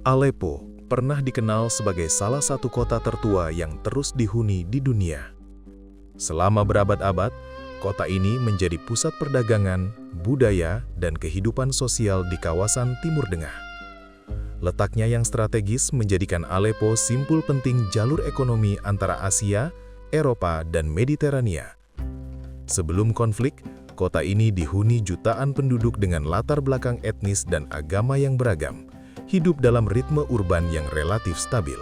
Aleppo pernah dikenal sebagai salah satu kota tertua yang terus dihuni di dunia. Selama berabad-abad, kota ini menjadi pusat perdagangan, budaya, dan kehidupan sosial di kawasan Timur Tengah. Letaknya yang strategis menjadikan Aleppo simpul penting jalur ekonomi antara Asia, Eropa, dan Mediterania. Sebelum konflik, kota ini dihuni jutaan penduduk dengan latar belakang etnis dan agama yang beragam, hidup dalam ritme urban yang relatif stabil.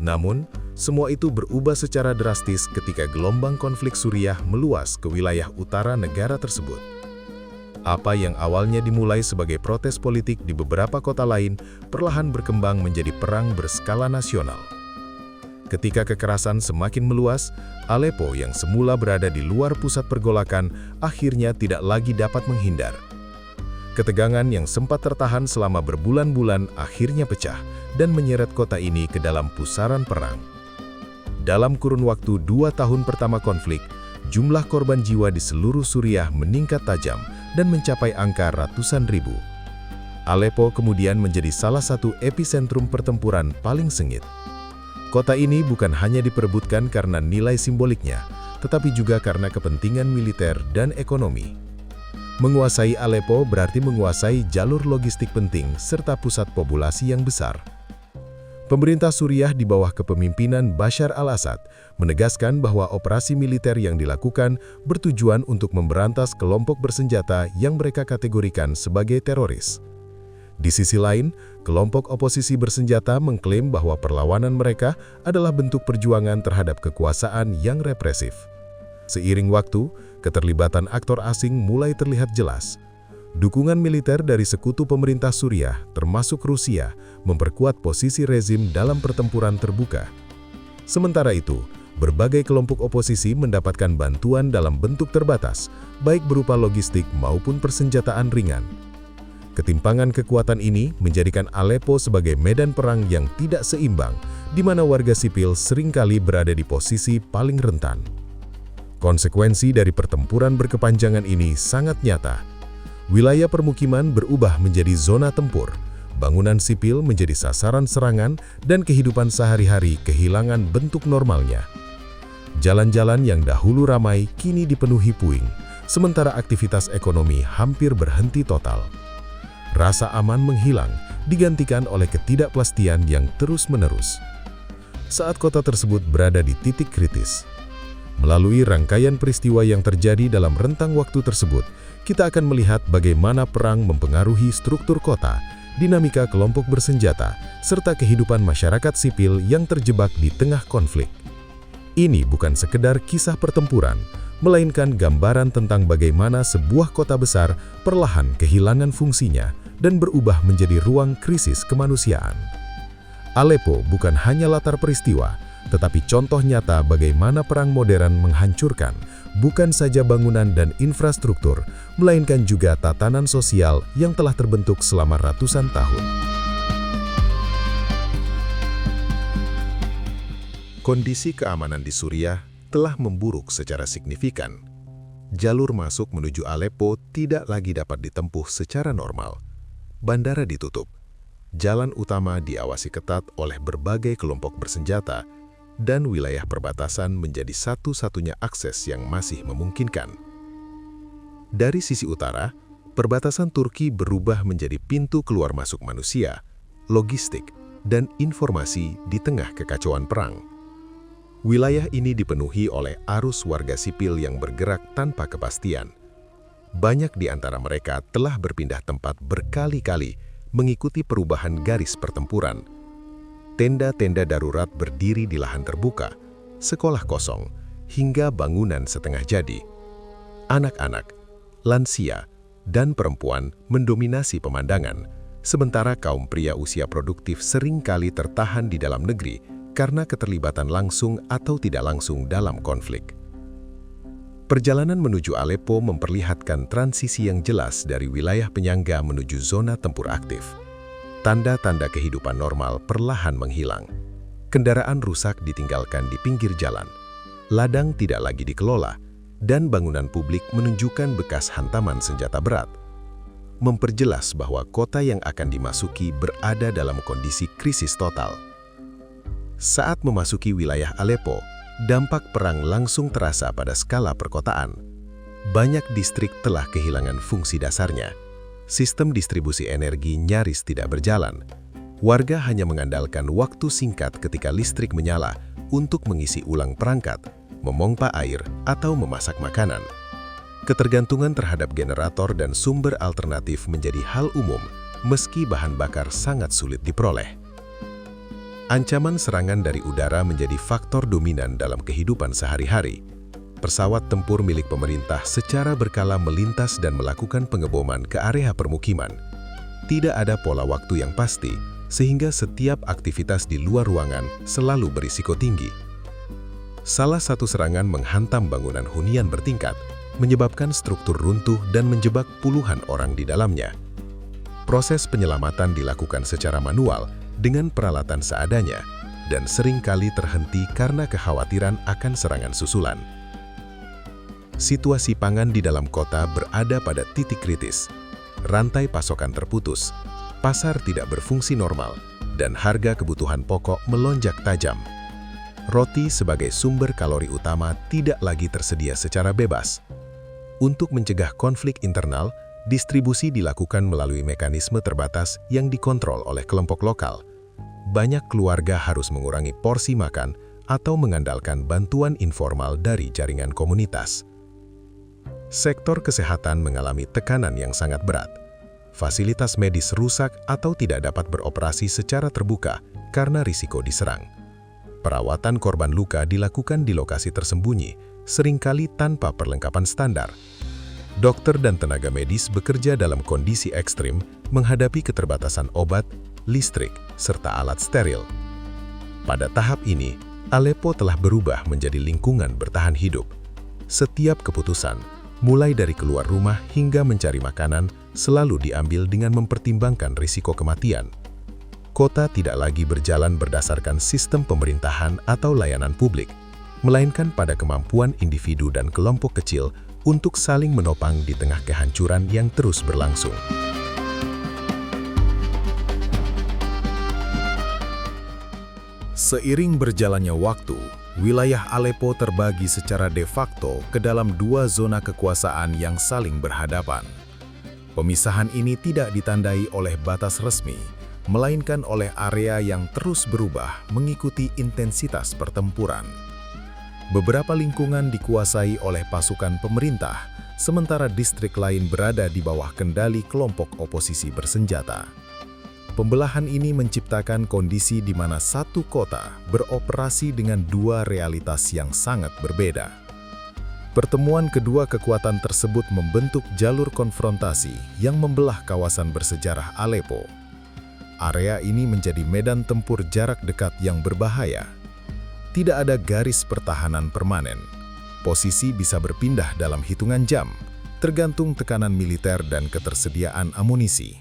Namun, semua itu berubah secara drastis ketika gelombang konflik Suriah meluas ke wilayah utara negara tersebut. Apa yang awalnya dimulai sebagai protes politik di beberapa kota lain, perlahan berkembang menjadi perang berskala nasional. Ketika kekerasan semakin meluas, Aleppo yang semula berada di luar pusat pergolakan akhirnya tidak lagi dapat menghindar. Ketegangan yang sempat tertahan selama berbulan-bulan akhirnya pecah dan menyeret kota ini ke dalam pusaran perang. Dalam kurun waktu 2 tahun pertama konflik, jumlah korban jiwa di seluruh Suriah meningkat tajam dan mencapai angka ratusan ribu. Aleppo kemudian menjadi salah satu epicentrum pertempuran paling sengit. Kota ini bukan hanya diperebutkan karena nilai simboliknya, tetapi juga karena kepentingan militer dan ekonomi. Menguasai Aleppo berarti menguasai jalur logistik penting serta pusat populasi yang besar. Pemerintah Suriah di bawah kepemimpinan Bashar al-Assad menegaskan bahwa operasi militer yang dilakukan bertujuan untuk memberantas kelompok bersenjata yang mereka kategorikan sebagai teroris. Di sisi lain, kelompok oposisi bersenjata mengklaim bahwa perlawanan mereka adalah bentuk perjuangan terhadap kekuasaan yang represif. Seiring waktu, keterlibatan aktor asing mulai terlihat jelas. Dukungan militer dari sekutu pemerintah Suriah, termasuk Rusia, memperkuat posisi rezim dalam pertempuran terbuka. Sementara itu, berbagai kelompok oposisi mendapatkan bantuan dalam bentuk terbatas, baik berupa logistik maupun persenjataan ringan. Ketimpangan kekuatan ini menjadikan Aleppo sebagai medan perang yang tidak seimbang, di mana warga sipil seringkali berada di posisi paling rentan. Konsekuensi dari pertempuran berkepanjangan ini sangat nyata. Wilayah permukiman berubah menjadi zona tempur, bangunan sipil menjadi sasaran serangan, dan kehidupan sehari-hari kehilangan bentuk normalnya. Jalan-jalan yang dahulu ramai kini dipenuhi puing, sementara aktivitas ekonomi hampir berhenti total. Rasa aman menghilang, digantikan oleh ketidakpastian yang terus-menerus. Saat kota tersebut berada di titik kritis, melalui rangkaian peristiwa yang terjadi dalam rentang waktu tersebut, kita akan melihat bagaimana perang mempengaruhi struktur kota, dinamika kelompok bersenjata, serta kehidupan masyarakat sipil yang terjebak di tengah konflik. Ini bukan sekedar kisah pertempuran, melainkan gambaran tentang bagaimana sebuah kota besar perlahan kehilangan fungsinya dan berubah menjadi ruang krisis kemanusiaan. Aleppo bukan hanya latar peristiwa, tetapi contoh nyata bagaimana perang modern menghancurkan bukan saja bangunan dan infrastruktur, melainkan juga tatanan sosial yang telah terbentuk selama ratusan tahun. Kondisi keamanan di Suriah telah memburuk secara signifikan. Jalur masuk menuju Aleppo tidak lagi dapat ditempuh secara normal. Bandara ditutup. Jalan utama diawasi ketat oleh berbagai kelompok bersenjata, dan wilayah perbatasan menjadi satu-satunya akses yang masih memungkinkan. Dari sisi utara, perbatasan Turki berubah menjadi pintu keluar masuk manusia, logistik, dan informasi di tengah kekacauan perang. Wilayah ini dipenuhi oleh arus warga sipil yang bergerak tanpa kepastian. Banyak di antara mereka telah berpindah tempat berkali-kali mengikuti perubahan garis pertempuran. Tenda-tenda darurat berdiri di lahan terbuka, sekolah kosong, hingga bangunan setengah jadi. Anak-anak, lansia, dan perempuan mendominasi pemandangan, sementara kaum pria usia produktif seringkali tertahan di dalam negeri karena keterlibatan langsung atau tidak langsung dalam konflik. Perjalanan menuju Aleppo memperlihatkan transisi yang jelas dari wilayah penyangga menuju zona tempur aktif. Tanda-tanda kehidupan normal perlahan menghilang. Kendaraan rusak ditinggalkan di pinggir jalan, ladang tidak lagi dikelola, dan bangunan publik menunjukkan bekas hantaman senjata berat. memperjelas bahwa kota yang akan dimasuki berada dalam kondisi krisis total. Saat memasuki wilayah Aleppo, dampak perang langsung terasa pada skala perkotaan. Banyak distrik telah kehilangan fungsi dasarnya. Sistem distribusi energi nyaris tidak berjalan. Warga hanya mengandalkan waktu singkat ketika listrik menyala untuk mengisi ulang perangkat, memompa air, atau memasak makanan. Ketergantungan terhadap generator dan sumber alternatif menjadi hal umum, meski bahan bakar sangat sulit diperoleh. Ancaman serangan dari udara menjadi faktor dominan dalam kehidupan sehari-hari. Pesawat tempur milik pemerintah secara berkala melintas dan melakukan pengeboman ke area permukiman. Tidak ada pola waktu yang pasti, sehingga setiap aktivitas di luar ruangan selalu berisiko tinggi. Salah satu serangan menghantam bangunan hunian bertingkat, menyebabkan struktur runtuh dan menjebak puluhan orang di dalamnya. Proses penyelamatan dilakukan secara manual dengan peralatan seadanya dan seringkali terhenti karena kekhawatiran akan serangan susulan. Situasi pangan di dalam kota berada pada titik kritis. Rantai pasokan terputus, pasar tidak berfungsi normal, dan harga kebutuhan pokok melonjak tajam. Roti sebagai sumber kalori utama tidak lagi tersedia secara bebas. Untuk mencegah konflik internal, distribusi dilakukan melalui mekanisme terbatas yang dikontrol oleh kelompok lokal. Banyak keluarga harus mengurangi porsi makan atau mengandalkan bantuan informal dari jaringan komunitas. Sektor kesehatan mengalami tekanan yang sangat berat. Fasilitas medis rusak atau tidak dapat beroperasi secara terbuka karena risiko diserang. Perawatan korban luka dilakukan di lokasi tersembunyi, seringkali tanpa perlengkapan standar. Dokter dan tenaga medis bekerja dalam kondisi ekstrim menghadapi keterbatasan obat, listrik, serta alat steril. Pada tahap ini, Aleppo telah berubah menjadi lingkungan bertahan hidup. Setiap keputusan, mulai dari keluar rumah hingga mencari makanan, selalu diambil dengan mempertimbangkan risiko kematian. Kota tidak lagi berjalan berdasarkan sistem pemerintahan atau layanan publik, melainkan pada kemampuan individu dan kelompok kecil untuk saling menopang di tengah kehancuran yang terus berlangsung. Seiring berjalannya waktu, wilayah Aleppo terbagi secara de facto ke dalam dua zona kekuasaan yang saling berhadapan. Pemisahan ini tidak ditandai oleh batas resmi, melainkan oleh area yang terus berubah mengikuti intensitas pertempuran. Beberapa lingkungan dikuasai oleh pasukan pemerintah, sementara distrik lain berada di bawah kendali kelompok oposisi bersenjata. Pembelahan ini menciptakan kondisi di mana satu kota beroperasi dengan dua realitas yang sangat berbeda. Pertemuan kedua kekuatan tersebut membentuk jalur konfrontasi yang membelah kawasan bersejarah Aleppo. Area ini menjadi medan tempur jarak dekat yang berbahaya. Tidak ada garis pertahanan permanen. Posisi bisa berpindah dalam hitungan jam, tergantung tekanan militer dan ketersediaan amunisi.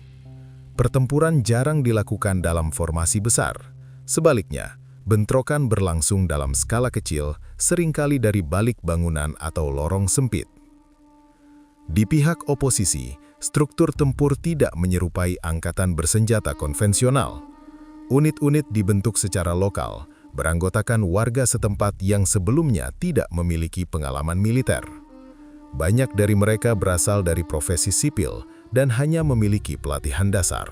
Pertempuran jarang dilakukan dalam formasi besar. Sebaliknya, bentrokan berlangsung dalam skala kecil, seringkali dari balik bangunan atau lorong sempit. Di pihak oposisi, struktur tempur tidak menyerupai angkatan bersenjata konvensional. Unit-unit dibentuk secara lokal, beranggotakan warga setempat yang sebelumnya tidak memiliki pengalaman militer. Banyak dari mereka berasal dari profesi sipil dan hanya memiliki pelatihan dasar.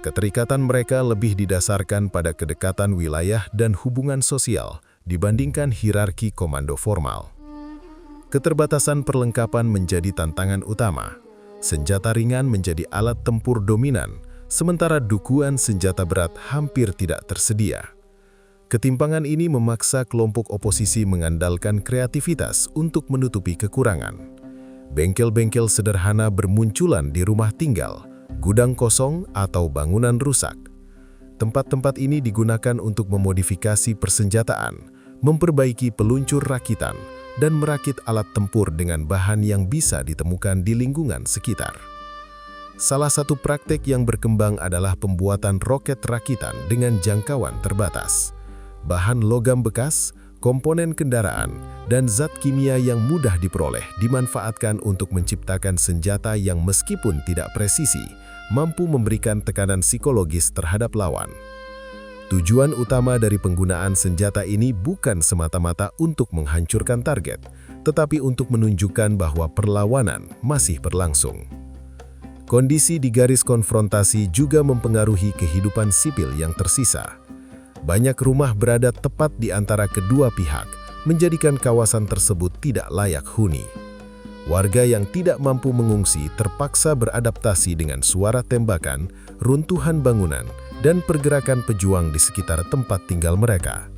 Keterikatan mereka lebih didasarkan pada kedekatan wilayah dan hubungan sosial dibandingkan hierarki komando formal. Keterbatasan perlengkapan menjadi tantangan utama. Senjata ringan menjadi alat tempur dominan, sementara dukuhan senjata berat hampir tidak tersedia. Ketimpangan ini memaksa kelompok oposisi mengandalkan kreativitas untuk menutupi kekurangan. Bengkel-bengkel sederhana bermunculan di rumah tinggal, gudang kosong, atau bangunan rusak. Tempat-tempat ini digunakan untuk memodifikasi persenjataan, memperbaiki peluncur rakitan, dan merakit alat tempur dengan bahan yang bisa ditemukan di lingkungan sekitar. Salah satu praktek yang berkembang adalah pembuatan roket rakitan dengan jangkauan terbatas. Bahan logam bekas, komponen kendaraan, dan zat kimia yang mudah diperoleh dimanfaatkan untuk menciptakan senjata yang meskipun tidak presisi, mampu memberikan tekanan psikologis terhadap lawan. Tujuan utama dari penggunaan senjata ini bukan semata-mata untuk menghancurkan target, tetapi untuk menunjukkan bahwa perlawanan masih berlangsung. Kondisi di garis konfrontasi juga mempengaruhi kehidupan sipil yang tersisa. Banyak rumah berada tepat di antara kedua pihak, menjadikan kawasan tersebut tidak layak huni. Warga yang tidak mampu mengungsi terpaksa beradaptasi dengan suara tembakan, runtuhan bangunan, dan pergerakan pejuang di sekitar tempat tinggal mereka.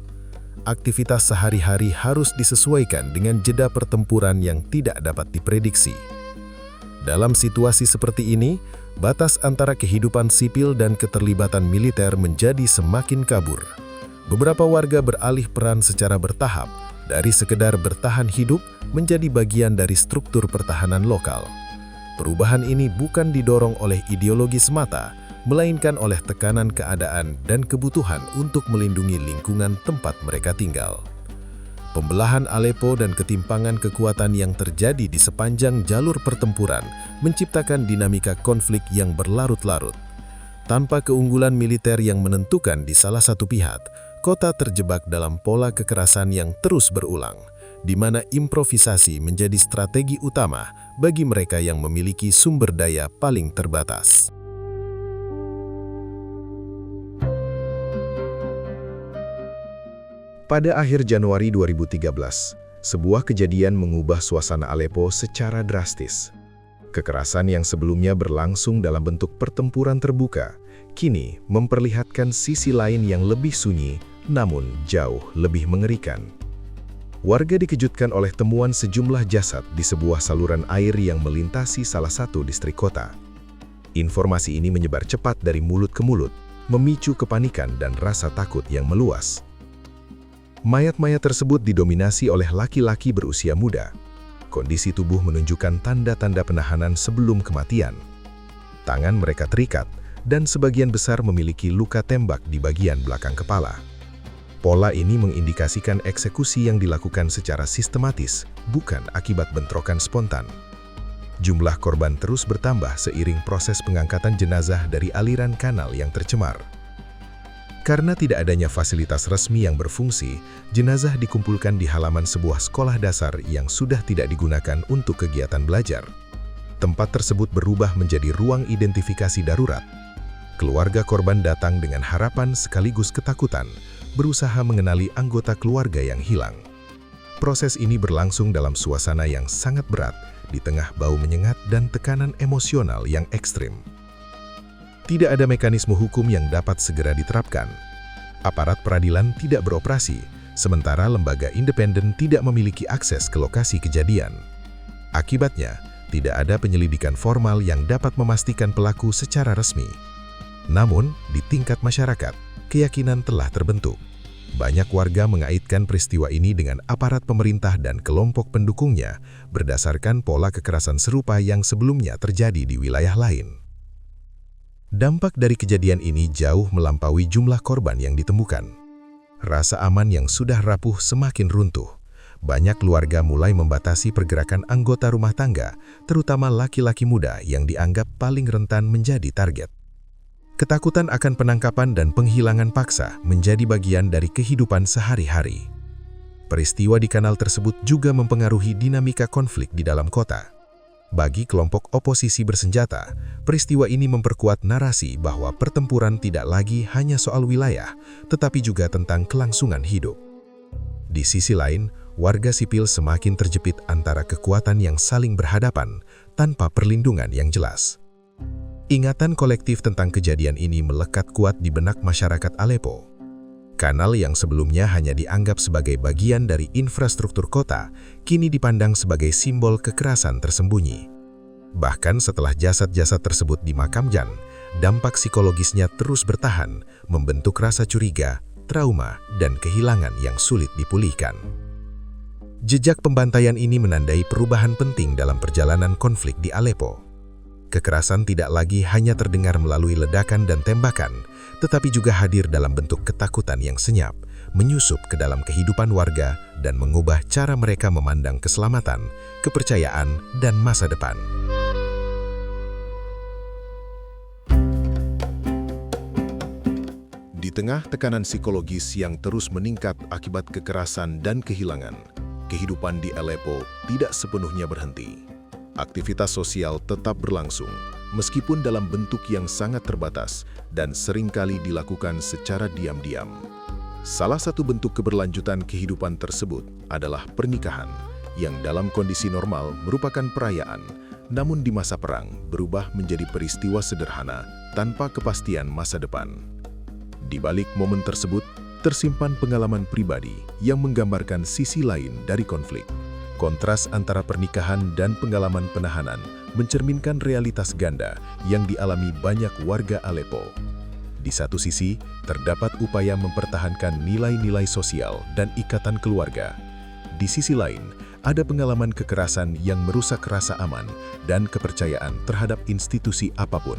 Aktivitas sehari-hari harus disesuaikan dengan jeda pertempuran yang tidak dapat diprediksi. Dalam situasi seperti ini, batas antara kehidupan sipil dan keterlibatan militer menjadi semakin kabur. Beberapa warga beralih peran secara bertahap, dari sekedar bertahan hidup menjadi bagian dari struktur pertahanan lokal. Perubahan ini bukan didorong oleh ideologi semata, melainkan oleh tekanan keadaan dan kebutuhan untuk melindungi lingkungan tempat mereka tinggal. Pembelahan Aleppo dan ketimpangan kekuatan yang terjadi di sepanjang jalur pertempuran menciptakan dinamika konflik yang berlarut-larut. Tanpa keunggulan militer yang menentukan di salah satu pihak, kota terjebak dalam pola kekerasan yang terus berulang, di mana improvisasi menjadi strategi utama bagi mereka yang memiliki sumber daya paling terbatas. Pada akhir Januari 2013, sebuah kejadian mengubah suasana Aleppo secara drastis. Kekerasan yang sebelumnya berlangsung dalam bentuk pertempuran terbuka, kini memperlihatkan sisi lain yang lebih sunyi, namun jauh lebih mengerikan. Warga dikejutkan oleh temuan sejumlah jasad di sebuah saluran air yang melintasi salah satu distrik kota. Informasi ini menyebar cepat dari mulut ke mulut, memicu kepanikan dan rasa takut yang meluas. Mayat-mayat tersebut didominasi oleh laki-laki berusia muda. Kondisi tubuh menunjukkan tanda-tanda penahanan sebelum kematian. Tangan mereka terikat, dan sebagian besar memiliki luka tembak di bagian belakang kepala. Pola ini mengindikasikan eksekusi yang dilakukan secara sistematis, bukan akibat bentrokan spontan. Jumlah korban terus bertambah seiring proses pengangkatan jenazah dari aliran kanal yang tercemar. Karena tidak adanya fasilitas resmi yang berfungsi, jenazah dikumpulkan di halaman sebuah sekolah dasar yang sudah tidak digunakan untuk kegiatan belajar. Tempat tersebut berubah menjadi ruang identifikasi darurat. Keluarga korban datang dengan harapan sekaligus ketakutan, berusaha mengenali anggota keluarga yang hilang. Proses ini berlangsung dalam suasana yang sangat berat, di tengah bau menyengat dan tekanan emosional yang ekstrim. Tidak ada mekanisme hukum yang dapat segera diterapkan. Aparat peradilan tidak beroperasi, sementara lembaga independen tidak memiliki akses ke lokasi kejadian. Akibatnya, tidak ada penyelidikan formal yang dapat memastikan pelaku secara resmi. Namun, di tingkat masyarakat, keyakinan telah terbentuk. Banyak warga mengaitkan peristiwa ini dengan aparat pemerintah dan kelompok pendukungnya berdasarkan pola kekerasan serupa yang sebelumnya terjadi di wilayah lain. Dampak dari kejadian ini jauh melampaui jumlah korban yang ditemukan. Rasa aman yang sudah rapuh semakin runtuh. Banyak keluarga mulai membatasi pergerakan anggota rumah tangga, terutama laki-laki muda yang dianggap paling rentan menjadi target. Ketakutan akan penangkapan dan penghilangan paksa menjadi bagian dari kehidupan sehari-hari. Peristiwa di kanal tersebut juga mempengaruhi dinamika konflik di dalam kota. Bagi kelompok oposisi bersenjata, peristiwa ini memperkuat narasi bahwa pertempuran tidak lagi hanya soal wilayah, tetapi juga tentang kelangsungan hidup. Di sisi lain, warga sipil semakin terjepit antara kekuatan yang saling berhadapan tanpa perlindungan yang jelas. Ingatan kolektif tentang kejadian ini melekat kuat di benak masyarakat Aleppo. Kanal yang sebelumnya hanya dianggap sebagai bagian dari infrastruktur kota, kini dipandang sebagai simbol kekerasan tersembunyi. Bahkan setelah jasad-jasad tersebut dimakamkan, dampak psikologisnya terus bertahan, membentuk rasa curiga, trauma, dan kehilangan yang sulit dipulihkan. Jejak pembantaian ini menandai perubahan penting dalam perjalanan konflik di Aleppo. Kekerasan tidak lagi hanya terdengar melalui ledakan dan tembakan, tetapi juga hadir dalam bentuk ketakutan yang senyap, menyusup ke dalam kehidupan warga dan mengubah cara mereka memandang keselamatan, kepercayaan, dan masa depan. Di tengah tekanan psikologis yang terus meningkat akibat kekerasan dan kehilangan, kehidupan di Aleppo tidak sepenuhnya berhenti. Aktivitas sosial tetap berlangsung, meskipun dalam bentuk yang sangat terbatas dan seringkali dilakukan secara diam-diam. Salah satu bentuk keberlanjutan kehidupan tersebut adalah pernikahan, yang dalam kondisi normal merupakan perayaan, namun di masa perang berubah menjadi peristiwa sederhana tanpa kepastian masa depan. Di balik momen tersebut, tersimpan pengalaman pribadi yang menggambarkan sisi lain dari konflik. Kontras antara pernikahan dan pengalaman penahanan mencerminkan realitas ganda yang dialami banyak warga Aleppo. Di satu sisi, terdapat upaya mempertahankan nilai-nilai sosial dan ikatan keluarga. Di sisi lain, ada pengalaman kekerasan yang merusak rasa aman dan kepercayaan terhadap institusi apapun.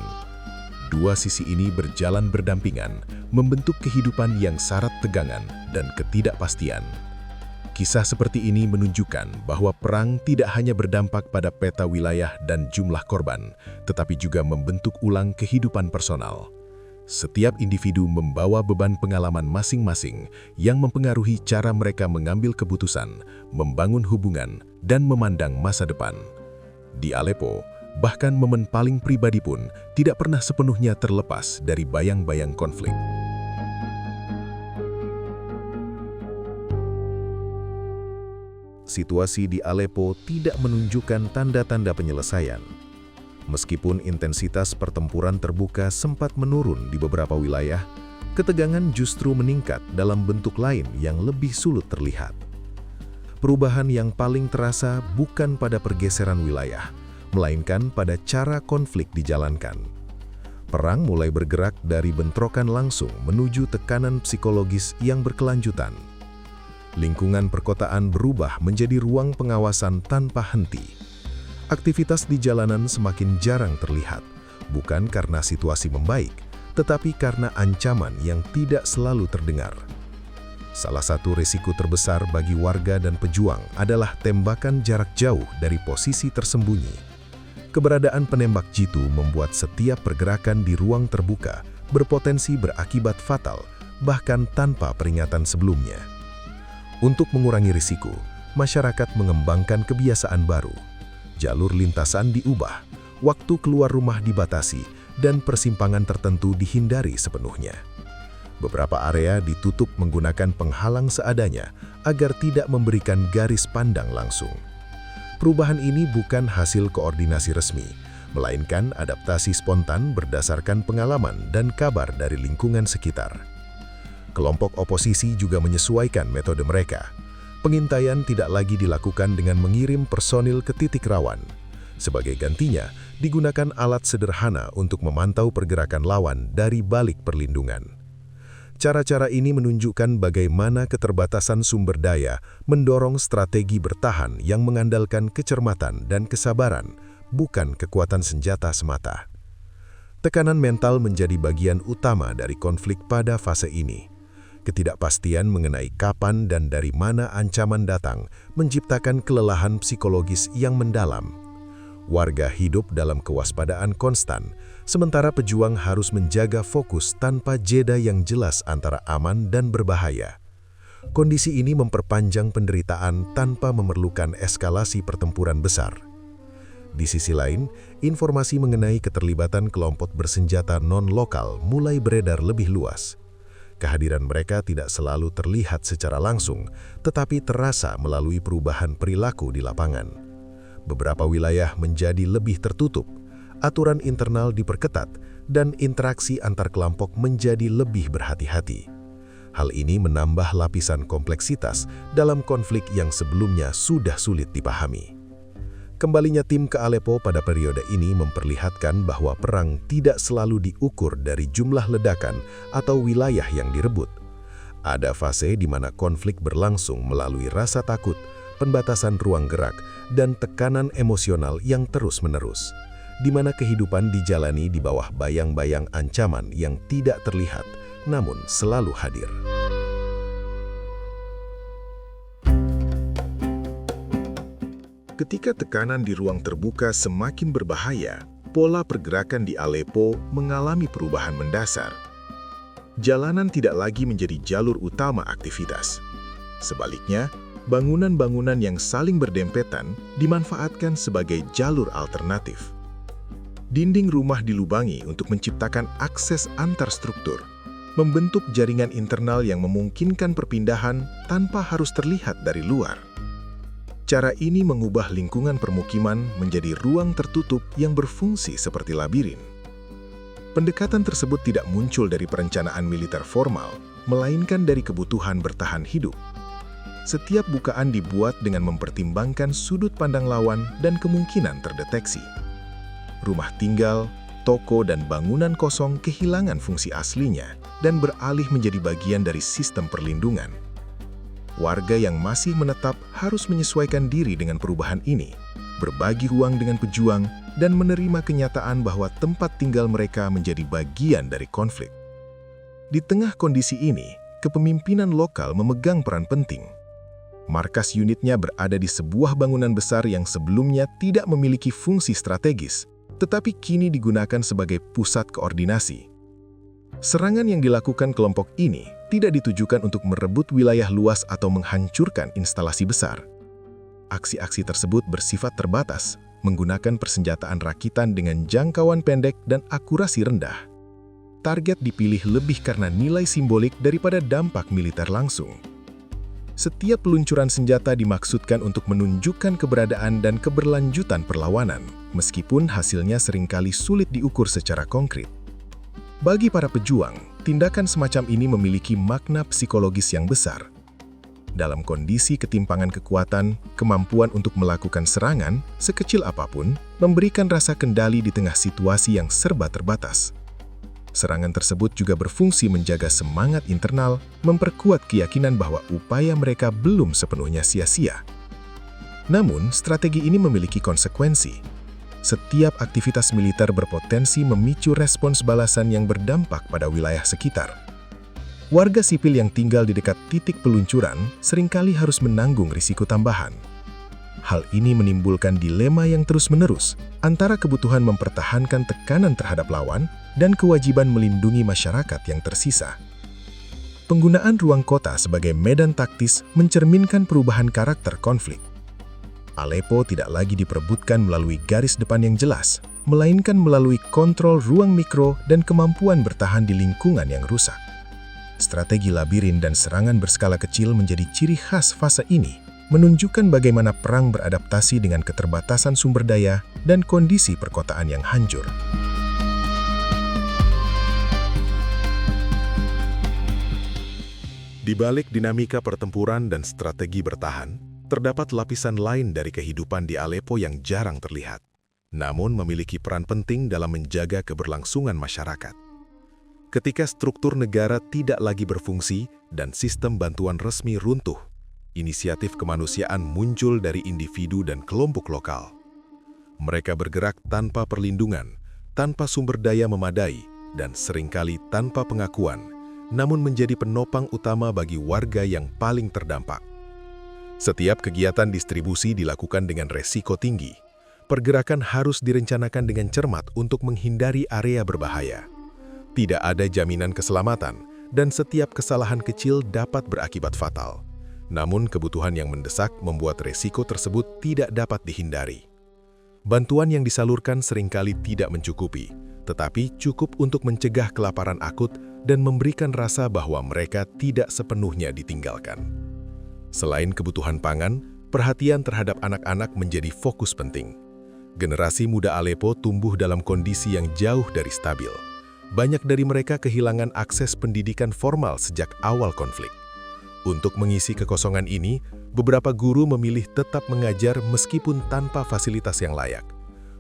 Dua sisi ini berjalan berdampingan, membentuk kehidupan yang syarat tegangan dan ketidakpastian. Kisah seperti ini menunjukkan bahwa perang tidak hanya berdampak pada peta wilayah dan jumlah korban, tetapi juga membentuk ulang kehidupan personal. Setiap individu membawa beban pengalaman masing-masing yang mempengaruhi cara mereka mengambil keputusan, membangun hubungan, dan memandang masa depan. Di Aleppo, bahkan momen paling pribadi pun tidak pernah sepenuhnya terlepas dari bayang-bayang konflik. Situasi di Aleppo tidak menunjukkan tanda-tanda penyelesaian. Meskipun intensitas pertempuran terbuka sempat menurun di beberapa wilayah, ketegangan justru meningkat dalam bentuk lain yang lebih sulit terlihat. Perubahan yang paling terasa bukan pada pergeseran wilayah, melainkan pada cara konflik dijalankan. Perang mulai bergerak dari bentrokan langsung menuju tekanan psikologis yang berkelanjutan. Lingkungan perkotaan berubah menjadi ruang pengawasan tanpa henti. Aktivitas di jalanan semakin jarang terlihat, bukan karena situasi membaik, tetapi karena ancaman yang tidak selalu terdengar. Salah satu risiko terbesar bagi warga dan pejuang adalah tembakan jarak jauh dari posisi tersembunyi. Keberadaan penembak jitu membuat setiap pergerakan di ruang terbuka berpotensi berakibat fatal, bahkan tanpa peringatan sebelumnya. Untuk mengurangi risiko, masyarakat mengembangkan kebiasaan baru. Jalur lintasan diubah, waktu keluar rumah dibatasi, dan persimpangan tertentu dihindari sepenuhnya. Beberapa area ditutup menggunakan penghalang seadanya agar tidak memberikan garis pandang langsung. Perubahan ini bukan hasil koordinasi resmi, melainkan adaptasi spontan berdasarkan pengalaman dan kabar dari lingkungan sekitar. Kelompok oposisi juga menyesuaikan metode mereka. Pengintaian tidak lagi dilakukan dengan mengirim personil ke titik rawan. Sebagai gantinya, digunakan alat sederhana untuk memantau pergerakan lawan dari balik perlindungan. Cara-cara ini menunjukkan bagaimana keterbatasan sumber daya mendorong strategi bertahan yang mengandalkan kecermatan dan kesabaran, bukan kekuatan senjata semata. Tekanan mental menjadi bagian utama dari konflik pada fase ini. Ketidakpastian mengenai kapan dan dari mana ancaman datang menciptakan kelelahan psikologis yang mendalam. Warga hidup dalam kewaspadaan konstan, sementara pejuang harus menjaga fokus tanpa jeda yang jelas antara aman dan berbahaya. Kondisi ini memperpanjang penderitaan tanpa memerlukan eskalasi pertempuran besar. Di sisi lain, informasi mengenai keterlibatan kelompok bersenjata non-lokal mulai beredar lebih luas. Kehadiran mereka tidak selalu terlihat secara langsung, tetapi terasa melalui perubahan perilaku di lapangan. Beberapa wilayah menjadi lebih tertutup, aturan internal diperketat, dan interaksi antar kelompok menjadi lebih berhati-hati. Hal ini menambah lapisan kompleksitas dalam konflik yang sebelumnya sudah sulit dipahami. Kembalinya tim ke Aleppo pada periode ini memperlihatkan bahwa perang tidak selalu diukur dari jumlah ledakan atau wilayah yang direbut. Ada fase di mana konflik berlangsung melalui rasa takut, pembatasan ruang gerak, dan tekanan emosional yang terus-menerus, di mana kehidupan dijalani di bawah bayang-bayang ancaman yang tidak terlihat, namun selalu hadir. Ketika tekanan di ruang terbuka semakin berbahaya, pola pergerakan di Aleppo mengalami perubahan mendasar. Jalanan tidak lagi menjadi jalur utama aktivitas. Sebaliknya, bangunan-bangunan yang saling berdempetan dimanfaatkan sebagai jalur alternatif. Dinding rumah dilubangi untuk menciptakan akses antar struktur, membentuk jaringan internal yang memungkinkan perpindahan tanpa harus terlihat dari luar. Cara ini mengubah lingkungan permukiman menjadi ruang tertutup yang berfungsi seperti labirin. Pendekatan tersebut tidak muncul dari perencanaan militer formal, melainkan dari kebutuhan bertahan hidup. Setiap bukaan dibuat dengan mempertimbangkan sudut pandang lawan dan kemungkinan terdeteksi. Rumah tinggal, toko, dan bangunan kosong kehilangan fungsi aslinya dan beralih menjadi bagian dari sistem perlindungan. Warga yang masih menetap harus menyesuaikan diri dengan perubahan ini, berbagi ruang dengan pejuang, dan menerima kenyataan bahwa tempat tinggal mereka menjadi bagian dari konflik. Di tengah kondisi ini, kepemimpinan lokal memegang peran penting. Markas unitnya berada di sebuah bangunan besar yang sebelumnya tidak memiliki fungsi strategis, tetapi kini digunakan sebagai pusat koordinasi. Serangan yang dilakukan kelompok ini tidak ditujukan untuk merebut wilayah luas atau menghancurkan instalasi besar. Aksi-aksi tersebut bersifat terbatas, menggunakan persenjataan rakitan dengan jangkauan pendek dan akurasi rendah. Target dipilih lebih karena nilai simbolik daripada dampak militer langsung. Setiap peluncuran senjata dimaksudkan untuk menunjukkan keberadaan dan keberlanjutan perlawanan, meskipun hasilnya seringkali sulit diukur secara konkret. Bagi para pejuang, tindakan semacam ini memiliki makna psikologis yang besar. Dalam kondisi ketimpangan kekuatan, kemampuan untuk melakukan serangan, sekecil apapun, memberikan rasa kendali di tengah situasi yang serba terbatas. Serangan tersebut juga berfungsi menjaga semangat internal, memperkuat keyakinan bahwa upaya mereka belum sepenuhnya sia-sia. Namun, strategi ini memiliki konsekuensi. Setiap aktivitas militer berpotensi memicu respons balasan yang berdampak pada wilayah sekitar. Warga sipil yang tinggal di dekat titik peluncuran seringkali harus menanggung risiko tambahan. Hal ini menimbulkan dilema yang terus-menerus antara kebutuhan mempertahankan tekanan terhadap lawan dan kewajiban melindungi masyarakat yang tersisa. Penggunaan ruang kota sebagai medan taktis mencerminkan perubahan karakter konflik. Aleppo tidak lagi diperebutkan melalui garis depan yang jelas, melainkan melalui kontrol ruang mikro dan kemampuan bertahan di lingkungan yang rusak. Strategi labirin dan serangan berskala kecil menjadi ciri khas fase ini, menunjukkan bagaimana perang beradaptasi dengan keterbatasan sumber daya dan kondisi perkotaan yang hancur. Di balik dinamika pertempuran dan strategi bertahan, terdapat lapisan lain dari kehidupan di Aleppo yang jarang terlihat, namun memiliki peran penting dalam menjaga keberlangsungan masyarakat. Ketika struktur negara tidak lagi berfungsi dan sistem bantuan resmi runtuh, inisiatif kemanusiaan muncul dari individu dan kelompok lokal. Mereka bergerak tanpa perlindungan, tanpa sumber daya memadai, dan seringkali tanpa pengakuan, namun menjadi penopang utama bagi warga yang paling terdampak. Setiap kegiatan distribusi dilakukan dengan resiko tinggi. Pergerakan harus direncanakan dengan cermat untuk menghindari area berbahaya. Tidak ada jaminan keselamatan, dan setiap kesalahan kecil dapat berakibat fatal. Namun kebutuhan yang mendesak membuat resiko tersebut tidak dapat dihindari. Bantuan yang disalurkan seringkali tidak mencukupi, tetapi cukup untuk mencegah kelaparan akut dan memberikan rasa bahwa mereka tidak sepenuhnya ditinggalkan. Selain kebutuhan pangan, perhatian terhadap anak-anak menjadi fokus penting. Generasi muda Aleppo tumbuh dalam kondisi yang jauh dari stabil. Banyak dari mereka kehilangan akses pendidikan formal sejak awal konflik. Untuk mengisi kekosongan ini, beberapa guru memilih tetap mengajar meskipun tanpa fasilitas yang layak.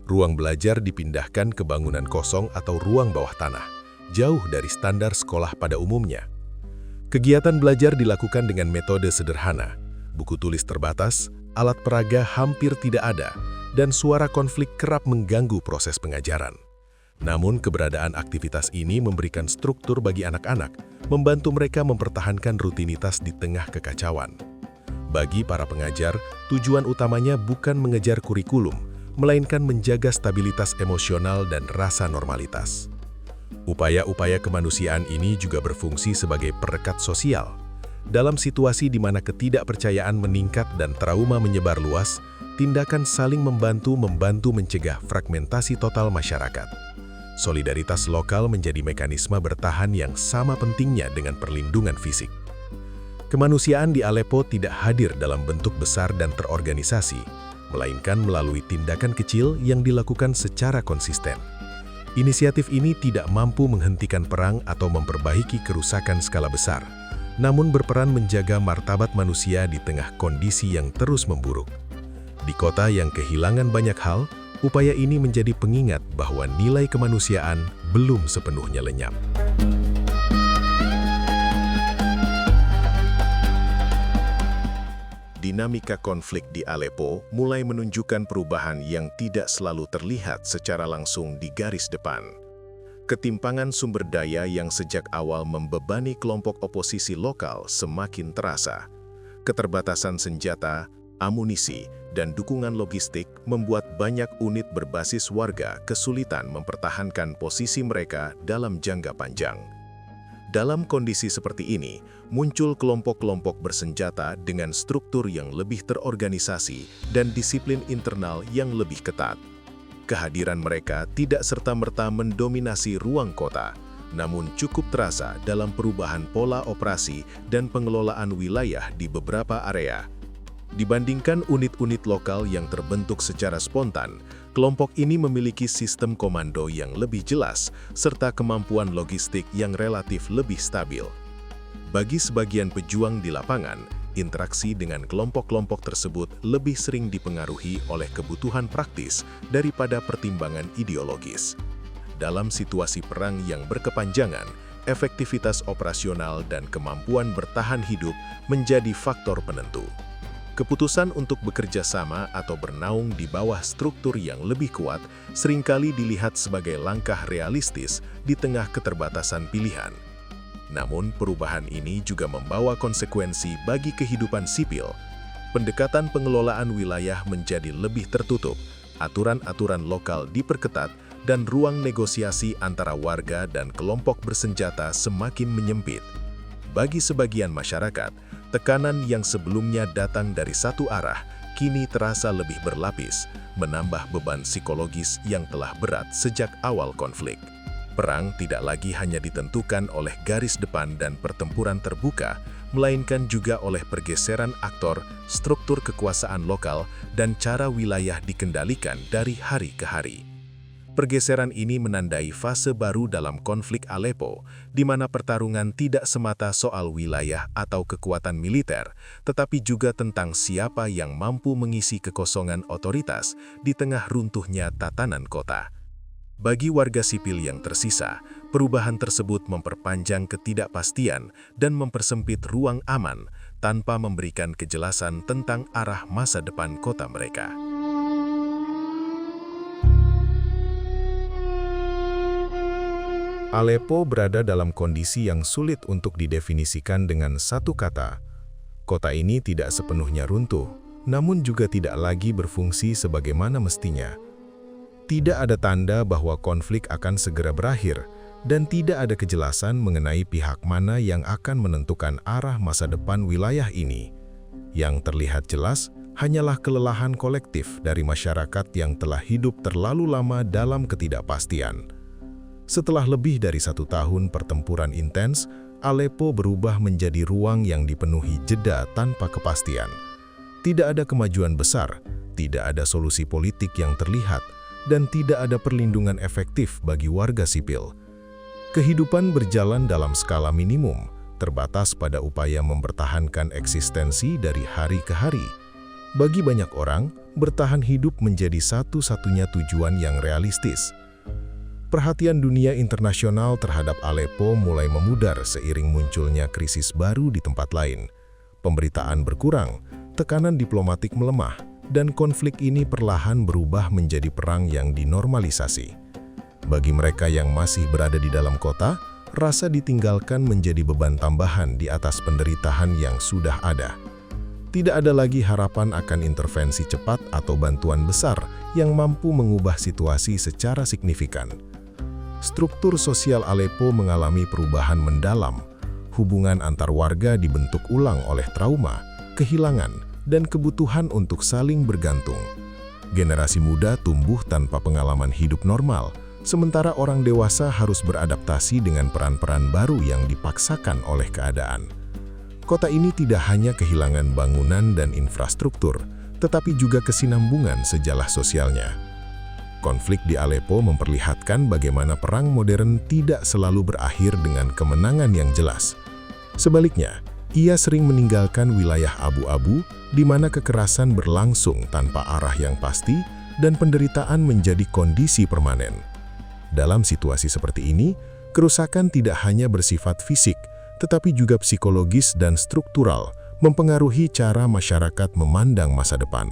Ruang belajar dipindahkan ke bangunan kosong atau ruang bawah tanah, jauh dari standar sekolah pada umumnya. Kegiatan belajar dilakukan dengan metode sederhana, buku tulis terbatas, alat peraga hampir tidak ada, dan suara konflik kerap mengganggu proses pengajaran. Namun keberadaan aktivitas ini memberikan struktur bagi anak-anak, membantu mereka mempertahankan rutinitas di tengah kekacauan. Bagi para pengajar, tujuan utamanya bukan mengejar kurikulum, melainkan menjaga stabilitas emosional dan rasa normalitas. Upaya-upaya kemanusiaan ini juga berfungsi sebagai perekat sosial. Dalam situasi di mana ketidakpercayaan meningkat dan trauma menyebar luas, tindakan saling membantu mencegah fragmentasi total masyarakat. Solidaritas lokal menjadi mekanisme bertahan yang sama pentingnya dengan perlindungan fisik. Kemanusiaan di Aleppo tidak hadir dalam bentuk besar dan terorganisasi, melainkan melalui tindakan kecil yang dilakukan secara konsisten. Inisiatif ini tidak mampu menghentikan perang atau memperbaiki kerusakan skala besar, namun berperan menjaga martabat manusia di tengah kondisi yang terus memburuk. Di kota yang kehilangan banyak hal, upaya ini menjadi pengingat bahwa nilai kemanusiaan belum sepenuhnya lenyap. Dinamika konflik di Aleppo mulai menunjukkan perubahan yang tidak selalu terlihat secara langsung di garis depan. Ketimpangan sumber daya yang sejak awal membebani kelompok oposisi lokal semakin terasa. Keterbatasan senjata, amunisi, dan dukungan logistik membuat banyak unit berbasis warga kesulitan mempertahankan posisi mereka dalam jangka panjang. Dalam kondisi seperti ini, muncul kelompok-kelompok bersenjata dengan struktur yang lebih terorganisasi dan disiplin internal yang lebih ketat. Kehadiran mereka tidak serta-merta mendominasi ruang kota, namun cukup terasa dalam perubahan pola operasi dan pengelolaan wilayah di beberapa area. Dibandingkan unit-unit lokal yang terbentuk secara spontan, kelompok ini memiliki sistem komando yang lebih jelas serta kemampuan logistik yang relatif lebih stabil. Bagi sebagian pejuang di lapangan, interaksi dengan kelompok-kelompok tersebut lebih sering dipengaruhi oleh kebutuhan praktis daripada pertimbangan ideologis. Dalam situasi perang yang berkepanjangan, efektivitas operasional dan kemampuan bertahan hidup menjadi faktor penentu. Keputusan untuk bekerja sama atau bernaung di bawah struktur yang lebih kuat seringkali dilihat sebagai langkah realistis di tengah keterbatasan pilihan. Namun, perubahan ini juga membawa konsekuensi bagi kehidupan sipil. Pendekatan pengelolaan wilayah menjadi lebih tertutup, aturan-aturan lokal diperketat, dan ruang negosiasi antara warga dan kelompok bersenjata semakin menyempit. Bagi sebagian masyarakat, tekanan yang sebelumnya datang dari satu arah kini terasa lebih berlapis, menambah beban psikologis yang telah berat sejak awal konflik. Perang tidak lagi hanya ditentukan oleh garis depan dan pertempuran terbuka, melainkan juga oleh pergeseran aktor, struktur kekuasaan lokal, dan cara wilayah dikendalikan dari hari ke hari. Pergeseran ini menandai fase baru dalam konflik Aleppo, di mana pertarungan tidak semata soal wilayah atau kekuatan militer, tetapi juga tentang siapa yang mampu mengisi kekosongan otoritas di tengah runtuhnya tatanan kota. Bagi warga sipil yang tersisa, perubahan tersebut memperpanjang ketidakpastian dan mempersempit ruang aman tanpa memberikan kejelasan tentang arah masa depan kota mereka. Aleppo berada dalam kondisi yang sulit untuk didefinisikan dengan satu kata. Kota ini tidak sepenuhnya runtuh, namun juga tidak lagi berfungsi sebagaimana mestinya. Tidak ada tanda bahwa konflik akan segera berakhir, dan tidak ada kejelasan mengenai pihak mana yang akan menentukan arah masa depan wilayah ini. Yang terlihat jelas hanyalah kelelahan kolektif dari masyarakat yang telah hidup terlalu lama dalam ketidakpastian. Setelah lebih dari 1 tahun pertempuran intens, Aleppo berubah menjadi ruang yang dipenuhi jeda tanpa kepastian. Tidak ada kemajuan besar, tidak ada solusi politik yang terlihat, dan tidak ada perlindungan efektif bagi warga sipil. Kehidupan berjalan dalam skala minimum, terbatas pada upaya mempertahankan eksistensi dari hari ke hari. Bagi banyak orang, bertahan hidup menjadi satu-satunya tujuan yang realistis. Perhatian dunia internasional terhadap Aleppo mulai memudar seiring munculnya krisis baru di tempat lain. Pemberitaan berkurang, tekanan diplomatik melemah, dan konflik ini perlahan berubah menjadi perang yang dinormalisasi. Bagi mereka yang masih berada di dalam kota, rasa ditinggalkan menjadi beban tambahan di atas penderitaan yang sudah ada. Tidak ada lagi harapan akan intervensi cepat atau bantuan besar yang mampu mengubah situasi secara signifikan. Struktur sosial Aleppo mengalami perubahan mendalam. Hubungan antar warga dibentuk ulang oleh trauma, kehilangan, dan kebutuhan untuk saling bergantung. Generasi muda tumbuh tanpa pengalaman hidup normal, sementara orang dewasa harus beradaptasi dengan peran-peran baru yang dipaksakan oleh keadaan. Kota ini tidak hanya kehilangan bangunan dan infrastruktur, tetapi juga kesinambungan sejarah sosialnya. Konflik di Aleppo memperlihatkan bagaimana perang modern tidak selalu berakhir dengan kemenangan yang jelas. Sebaliknya, ia sering meninggalkan wilayah abu-abu di mana kekerasan berlangsung tanpa arah yang pasti dan penderitaan menjadi kondisi permanen. Dalam situasi seperti ini, kerusakan tidak hanya bersifat fisik, tetapi juga psikologis dan struktural, mempengaruhi cara masyarakat memandang masa depan.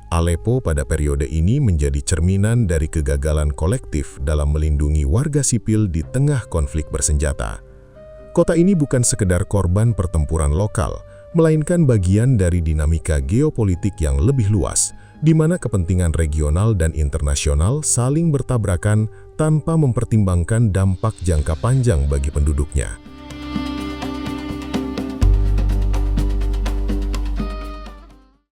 Aleppo pada periode ini menjadi cerminan dari kegagalan kolektif dalam melindungi warga sipil di tengah konflik bersenjata. Kota ini bukan sekedar korban pertempuran lokal, melainkan bagian dari dinamika geopolitik yang lebih luas, di mana kepentingan regional dan internasional saling bertabrakan tanpa mempertimbangkan dampak jangka panjang bagi penduduknya.